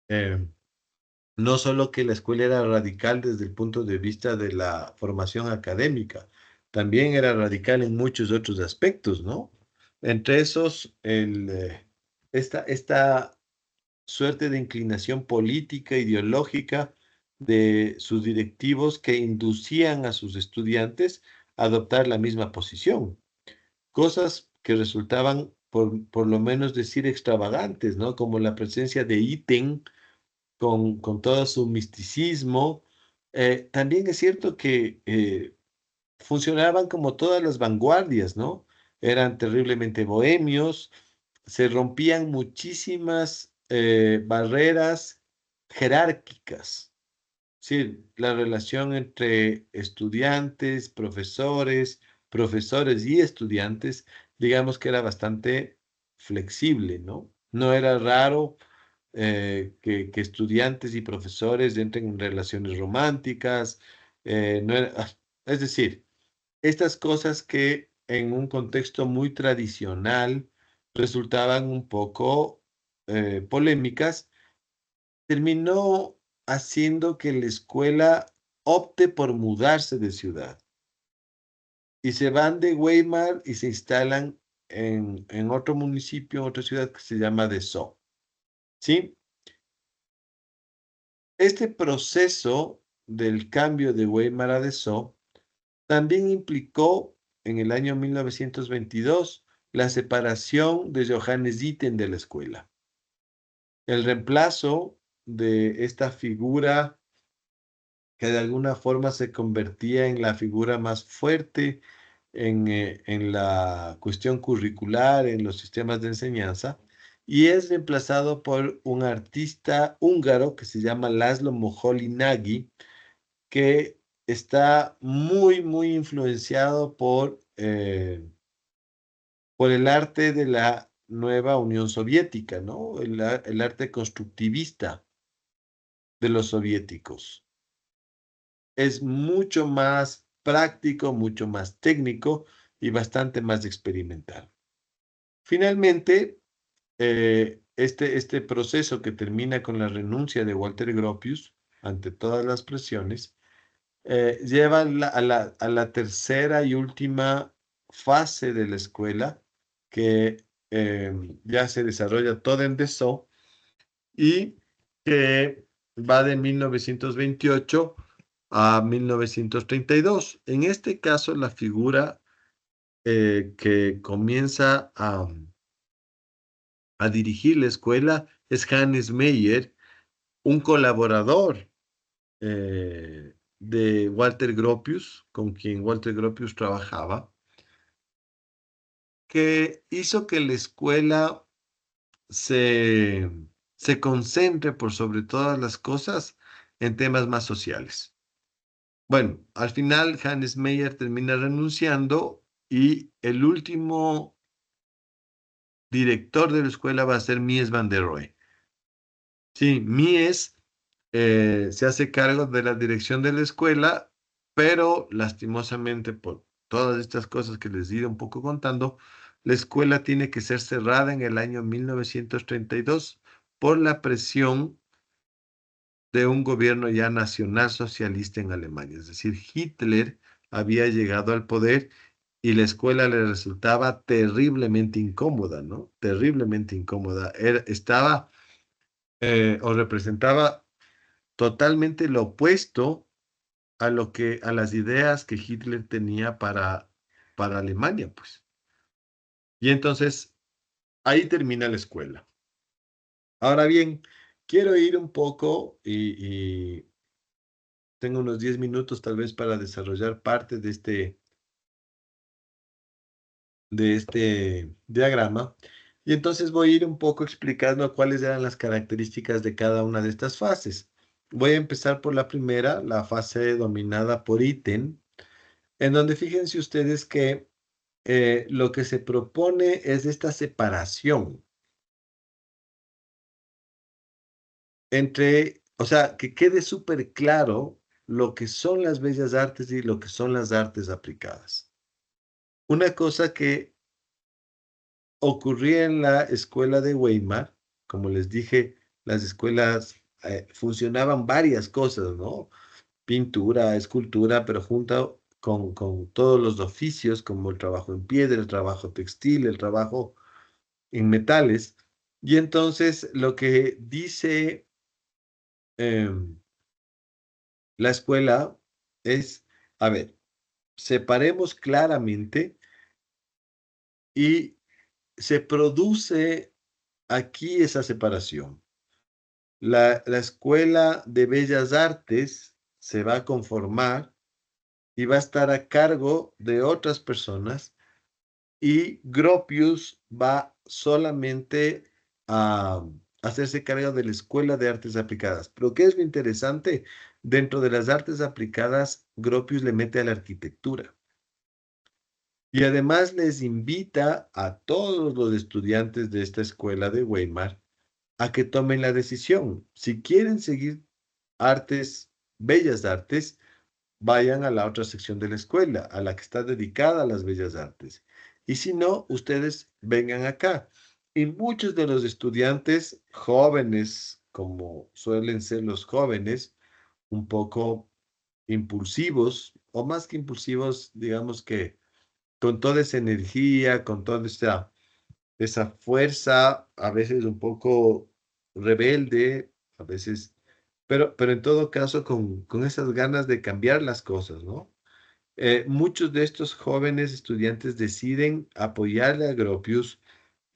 [SPEAKER 1] eh, no solo que la escuela era radical desde el punto de vista de la formación académica, también era radical en muchos otros aspectos, ¿no? Entre esos, esta suerte de inclinación política, ideológica de sus directivos que inducían a sus estudiantes a adoptar la misma posición. Cosas que resultaban, por lo menos decir, extravagantes, ¿no? Como la presencia de Itten con todo su misticismo. También es cierto que funcionaban como todas las vanguardias, ¿no? Eran terriblemente bohemios, se rompían muchísimas barreras jerárquicas. Sí, la relación entre estudiantes, profesores, profesores y estudiantes, digamos que era bastante flexible, ¿no? No era raro que estudiantes y profesores entren en relaciones románticas. Es decir, estas cosas que en un contexto muy tradicional resultaban un poco polémicas, terminó haciendo que la escuela opte por mudarse de ciudad y se van de Weimar y se instalan en otro municipio, en otra ciudad que se llama Dessau. ¿Sí? Este proceso del cambio de Weimar a Dessau también implicó en el año 1922 la separación de Johannes Itten de la escuela. El reemplazo de esta figura que de alguna forma se convertía en la figura más fuerte en la cuestión curricular, en los sistemas de enseñanza, y es reemplazado por un artista húngaro que se llama Laszlo Moholy-Nagy, que está muy, muy influenciado por el arte de la nueva Unión Soviética, ¿no? El arte constructivista de los soviéticos. Es mucho más práctico, mucho más técnico y bastante más experimental. Finalmente, este proceso que termina con la renuncia de Walter Gropius ante todas las presiones, lleva a la tercera y última fase de la escuela, que ya se desarrolla toda en Dessau y que va de 1928 a 1932. En este caso, la figura que comienza a dirigir la escuela es Hannes Meyer, un colaborador de Walter Gropius, con quien Walter Gropius trabajaba, que hizo que la escuela se, se concentre por sobre todas las cosas en temas más sociales. Bueno, al final Hannes Meyer termina renunciando y el último director de la escuela va a ser Mies van der Rohe. Sí, Mies se hace cargo de la dirección de la escuela, pero lastimosamente por todas estas cosas que les iré un poco contando, la escuela tiene que ser cerrada en el año 1932 por la presión de un gobierno ya nacional socialista en Alemania. Es decir, Hitler había llegado al poder y la escuela le resultaba terriblemente incómoda, ¿no? Terriblemente incómoda. Estaba o representaba totalmente lo opuesto a las ideas que Hitler tenía para Alemania, pues. Y entonces ahí termina la escuela. Ahora bien, quiero ir un poco y tengo unos 10 minutos tal vez para desarrollar parte de este diagrama. Y entonces voy a ir un poco explicando cuáles eran las características de cada una de estas fases. Voy a empezar por la primera, la fase dominada por Itten, en donde fíjense ustedes que lo que se propone es esta separación entre, o sea, que quede súper claro lo que son las bellas artes y lo que son las artes aplicadas. Una cosa que ocurría en la escuela de Weimar, como les dije, las escuelas funcionaban varias cosas, ¿no? Pintura, escultura, pero junto con todos los oficios, como el trabajo en piedra, el trabajo textil, el trabajo en metales. Y entonces lo que dice em, la escuela es, a ver, separemos claramente y se produce aquí esa separación. La Escuela de Bellas Artes se va a conformar y va a estar a cargo de otras personas y Gropius va solamente a hacerse cargo de la Escuela de Artes Aplicadas. Pero ¿qué es lo interesante? Dentro de las artes aplicadas, Gropius le mete a la arquitectura. Y además les invita a todos los estudiantes de esta escuela de Weimar a que tomen la decisión. Si quieren seguir artes, bellas artes, vayan a la otra sección de la escuela, a la que está dedicada a las bellas artes. Y si no, ustedes vengan acá. Y muchos de los estudiantes jóvenes, como suelen ser los jóvenes, un poco impulsivos, o más que impulsivos, digamos que con toda esa energía, con toda esa fuerza, a veces un poco rebelde, a veces, pero en todo caso con esas ganas de cambiar las cosas, ¿no? Muchos de estos jóvenes estudiantes deciden apoyarle a Gropius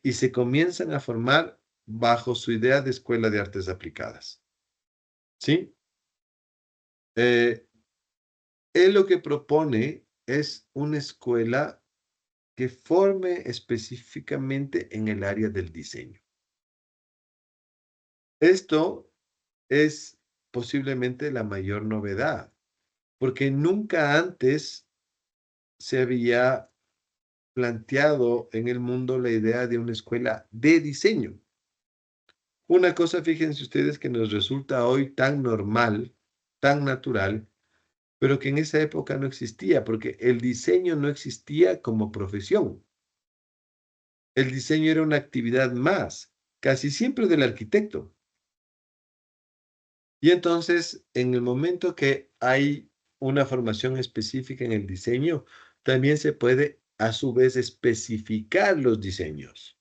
[SPEAKER 1] y se comienzan a formar bajo su idea de escuela de artes aplicadas, ¿sí? Eh, Él lo que propone es una escuela que forme específicamente en el área del diseño. Esto es posiblemente la mayor novedad, porque nunca antes se había planteado en el mundo la idea de una escuela de diseño. Una cosa, fíjense ustedes, que nos resulta hoy tan normal, tan natural, pero que en esa época no existía, porque el diseño no existía como profesión. El diseño era una actividad más, casi siempre del arquitecto. Y entonces, en el momento que hay una formación específica en el diseño, también se puede a su vez especificar los diseños.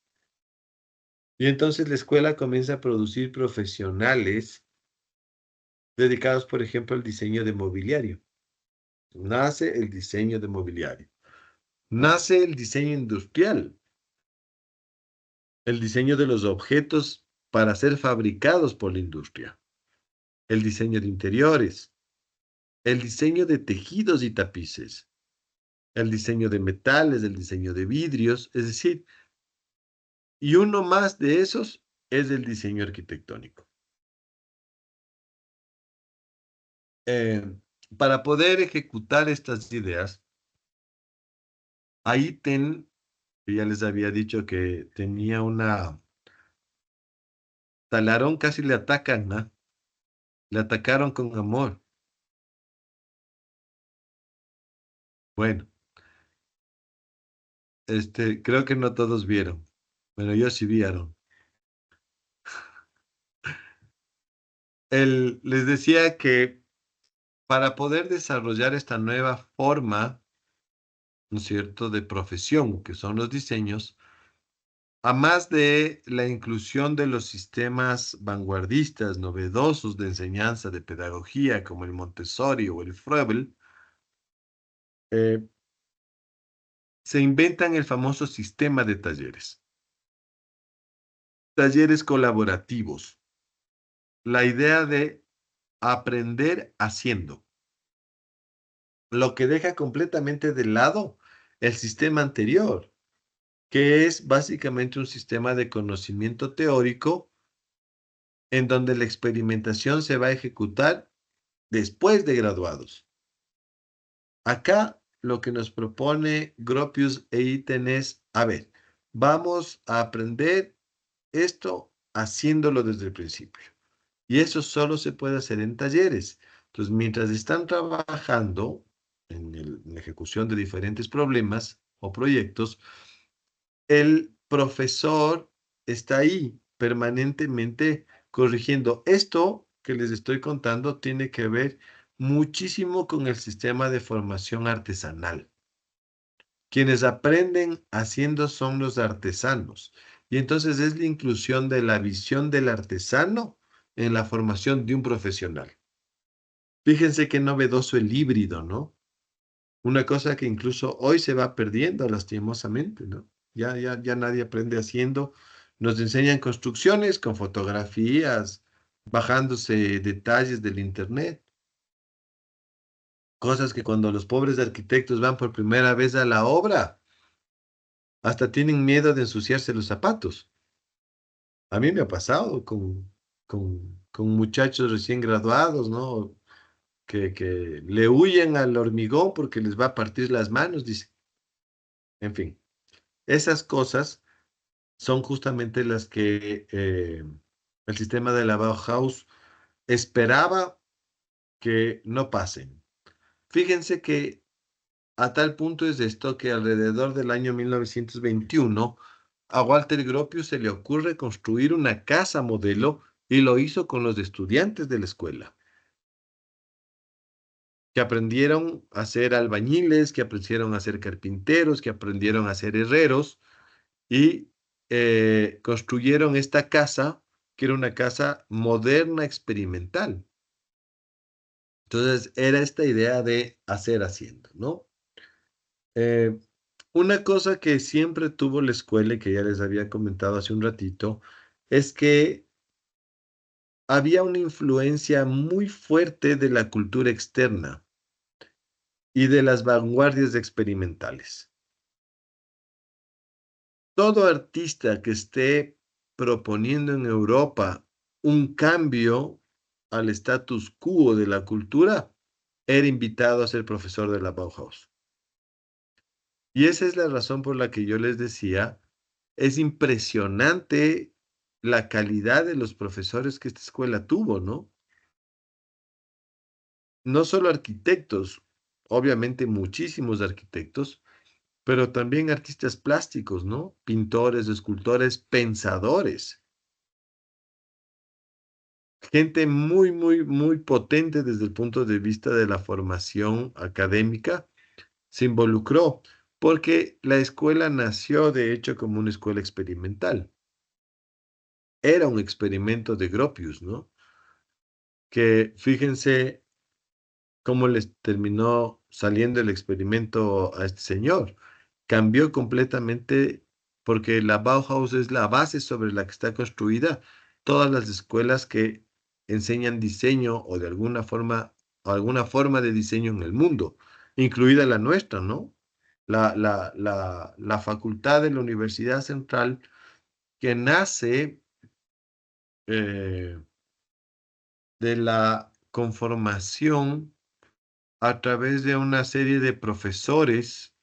[SPEAKER 1] Y entonces la escuela comienza a producir profesionales dedicados, por ejemplo, al diseño de mobiliario. Nace el diseño de mobiliario. Nace el diseño industrial, el diseño de los objetos para ser fabricados por la industria, el diseño de interiores, el diseño de tejidos y tapices, el diseño de metales, el diseño de vidrios, es decir, y uno más de esos es el diseño arquitectónico. Eh, para poder ejecutar estas ideas, ahí ya les había dicho que tenía una, Talarón casi le atacan, ¿no? Le atacaron con amor. Bueno, creo que no todos vieron, pero yo sí vieron. Les decía que para poder desarrollar esta nueva forma, ¿no es cierto?, de profesión, que son los diseños, a más de la inclusión de los sistemas vanguardistas, novedosos de enseñanza, de pedagogía, como el Montessori o el Froebel, eh, se inventan el famoso sistema de talleres. Talleres colaborativos. La idea de aprender haciendo, lo que deja completamente de lado el sistema anterior, que es básicamente un sistema de conocimiento teórico en donde la experimentación se va a ejecutar después de graduados. Acá lo que nos propone Gropius e Itten es, a ver, vamos a aprender esto haciéndolo desde el principio. Y eso solo se puede hacer en talleres. Entonces, mientras están trabajando en la ejecución de diferentes problemas o proyectos, el profesor está ahí permanentemente corrigiendo. Esto que les estoy contando tiene que ver muchísimo con el sistema de formación artesanal. Quienes aprenden haciendo son los artesanos. Y entonces es la inclusión de la visión del artesano en la formación de un profesional. Fíjense qué novedoso el híbrido, ¿no? Una cosa que incluso hoy se va perdiendo lastimosamente, ¿no? Ya nadie aprende haciendo. Nos enseñan construcciones con fotografías, bajándose detalles del internet. Cosas que cuando los pobres arquitectos van por primera vez a la obra, hasta tienen miedo de ensuciarse los zapatos. A mí me ha pasado con muchachos recién graduados, ¿no? Que le huyen al hormigón porque les va a partir las manos, dice. En fin, esas cosas son justamente las que el sistema de la Bauhaus esperaba que no pasen. Fíjense que a tal punto es esto que alrededor del año 1921 a Walter Gropius se le ocurre construir una casa modelo y lo hizo con los estudiantes de la escuela, que aprendieron a ser albañiles, que aprendieron a ser carpinteros, que aprendieron a ser herreros y construyeron esta casa, que era una casa moderna experimental. Entonces era esta idea de hacer haciendo, ¿no? Eh, una cosa que siempre tuvo la escuela y que ya les había comentado hace un ratito, es que había una influencia muy fuerte de la cultura externa y de las vanguardias experimentales. Todo artista que esté proponiendo en Europa un cambio al status quo de la cultura era invitado a ser profesor de la Bauhaus. Y esa es la razón por la que yo les decía, es impresionante la calidad de los profesores que esta escuela tuvo, ¿no? No solo arquitectos, obviamente muchísimos arquitectos, pero también artistas plásticos, ¿no? Pintores, escultores, pensadores. Gente muy, muy, muy potente desde el punto de vista de la formación académica se involucró, porque la escuela nació, de hecho, como una escuela experimental. Era un experimento de Gropius, ¿no? Que fíjense cómo les terminó saliendo el experimento a este señor. Cambió completamente porque la Bauhaus es la base sobre la que está construida todas las escuelas que enseñan diseño o de alguna forma de diseño en el mundo, incluida la nuestra, ¿no? La facultad de la Universidad Central que nace eh, de la conformación a través de una serie de profesores.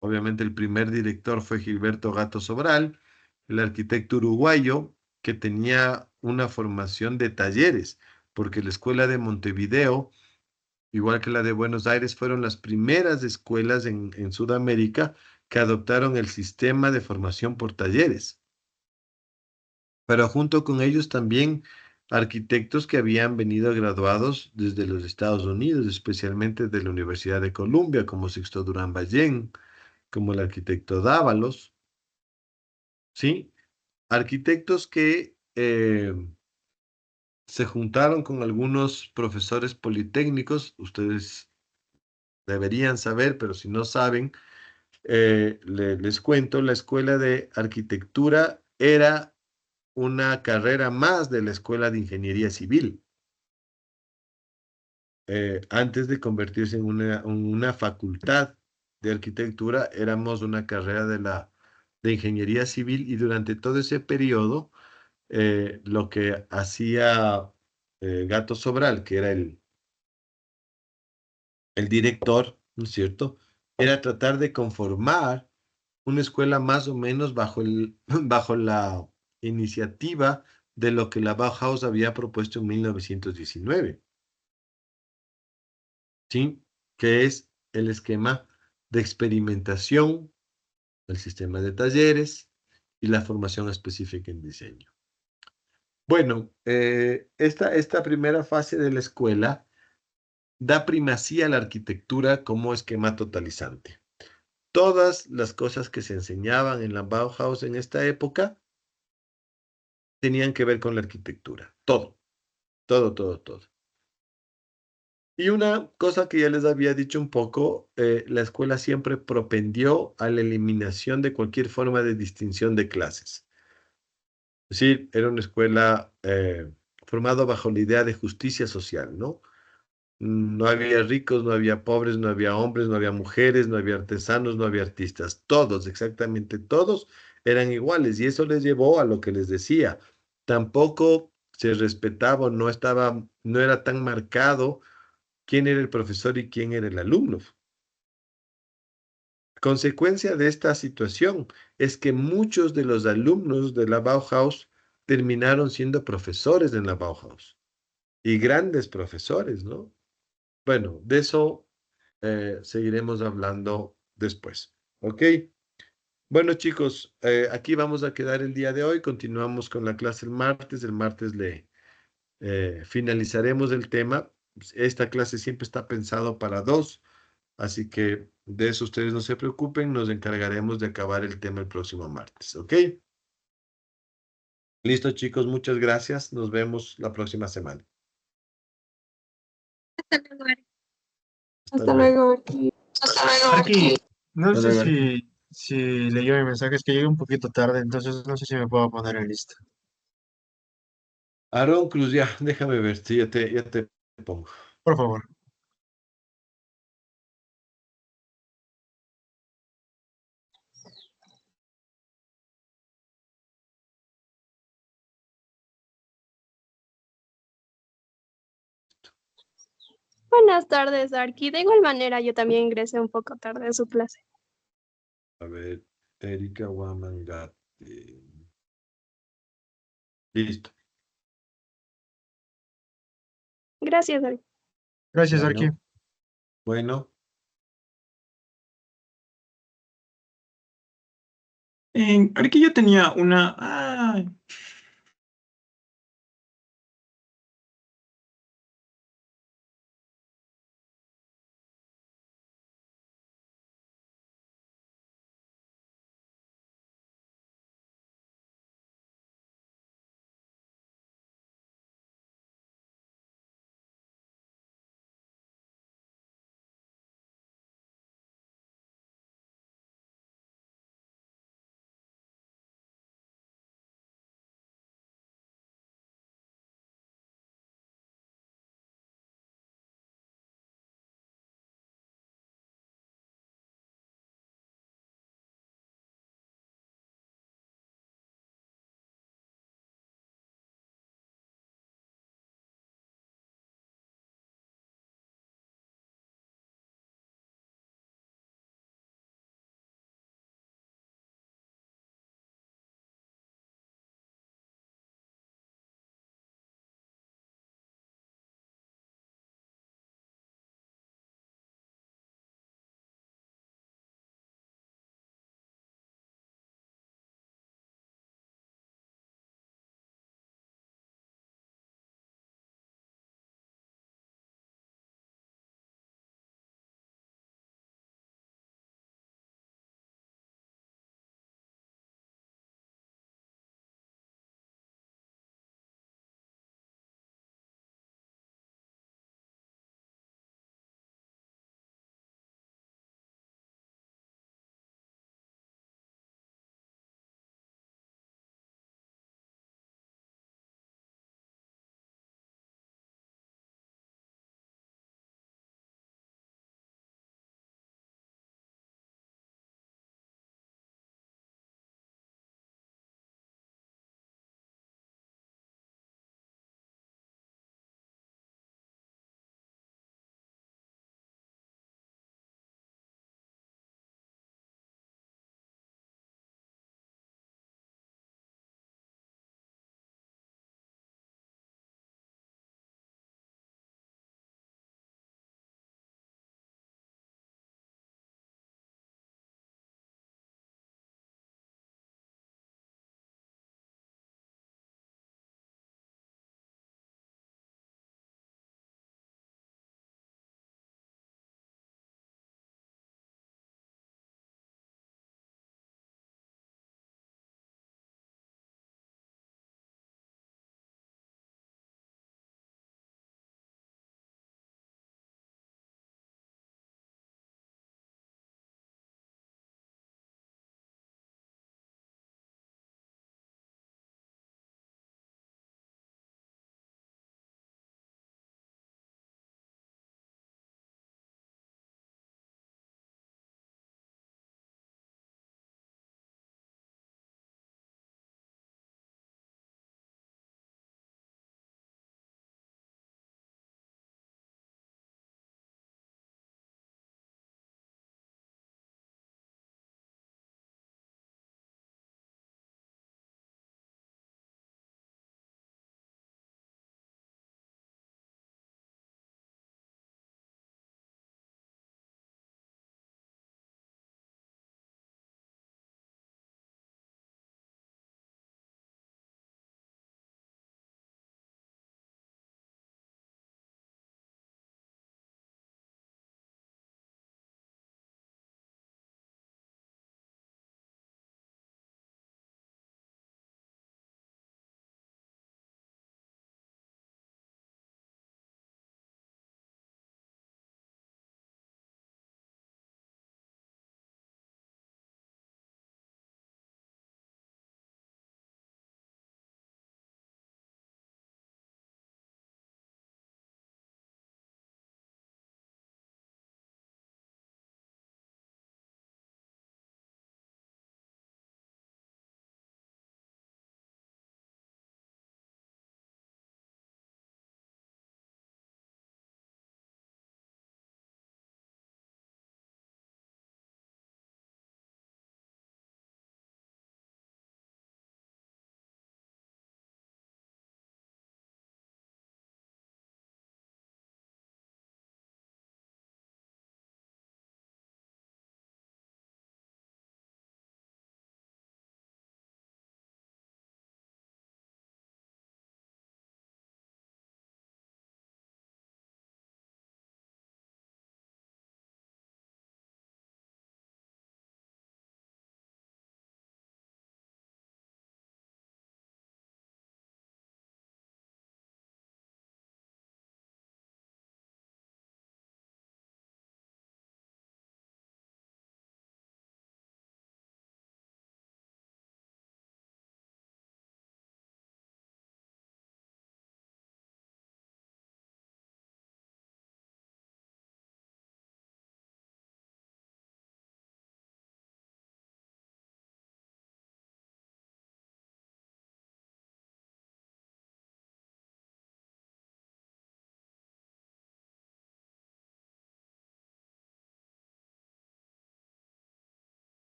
[SPEAKER 1] Obviamente el primer director fue Gilberto Gato Sobral, el arquitecto uruguayo que tenía una formación de talleres, porque la escuela de Montevideo, igual que la de Buenos Aires, fueron las primeras escuelas en Sudamérica que adoptaron el sistema de formación por talleres. Pero junto con ellos también arquitectos que habían venido graduados desde los Estados Unidos, especialmente de la Universidad de Columbia, como Sixto Durán Ballén, como el arquitecto Dávalos, ¿sí? Arquitectos que se juntaron con algunos profesores politécnicos, ustedes deberían saber, pero si no saben, les cuento, la escuela de arquitectura era una carrera más de la escuela de ingeniería civil. Antes de convertirse en una facultad de arquitectura, éramos una carrera de ingeniería civil y durante todo ese periodo, lo que hacía Gato Sobral, que era el director, ¿no es cierto? Era tratar de conformar una escuela más o menos bajo la iniciativa de lo que la Bauhaus había propuesto en 1919. ¿Sí? Que es el esquema de experimentación, el sistema de talleres y la formación específica en diseño. Bueno, esta primera fase de la escuela da primacía a la arquitectura como esquema totalizante. Todas las cosas que se enseñaban en la Bauhaus en esta época tenían que ver con la arquitectura. Todo, todo, todo, todo. Y una cosa que ya les había dicho un poco, la escuela siempre propendió a la eliminación de cualquier forma de distinción de clases. Es decir, era una escuela formada bajo la idea de justicia social, ¿no? No había ricos, no había pobres, no había hombres, no había mujeres, no había artesanos, no había artistas. Todos, exactamente todos, eran iguales y eso les llevó a lo que les decía. Tampoco se respetaba, no era tan marcado quién era el profesor y quién era el alumno. Consecuencia de esta situación es que muchos de los alumnos de la Bauhaus terminaron siendo profesores en la Bauhaus. Y grandes profesores, ¿no? Bueno, de eso seguiremos hablando después. ¿Ok? Bueno, chicos, aquí vamos a quedar el día de hoy. Continuamos con la clase el martes. El martes le finalizaremos el tema. Esta clase siempre está pensado para dos, así que de eso ustedes no se preocupen. Nos encargaremos de acabar el tema el próximo martes. ¿Ok? Listo, chicos. Muchas gracias. Nos vemos la próxima semana.
[SPEAKER 2] Hasta
[SPEAKER 1] luego.
[SPEAKER 2] luego, Arqui. Hasta luego,
[SPEAKER 3] Aquí,
[SPEAKER 2] Arqui.
[SPEAKER 3] no
[SPEAKER 1] Hasta
[SPEAKER 3] sé
[SPEAKER 1] luego, Arqui.
[SPEAKER 3] si leyó mi mensaje, es que llegué un poquito tarde, entonces no sé si me puedo poner en lista.
[SPEAKER 1] Aarón Cruz, ya, déjame ver. Sí, ya te pongo.
[SPEAKER 3] Por favor.
[SPEAKER 4] Buenas tardes, Arqui. De igual manera, yo también ingresé un poco tarde a su clase.
[SPEAKER 1] A ver, Erika Wamangate. Listo.
[SPEAKER 4] Gracias, Arqui.
[SPEAKER 3] Gracias, Arqui.
[SPEAKER 1] Bueno.
[SPEAKER 3] Arqui, yo tenía una...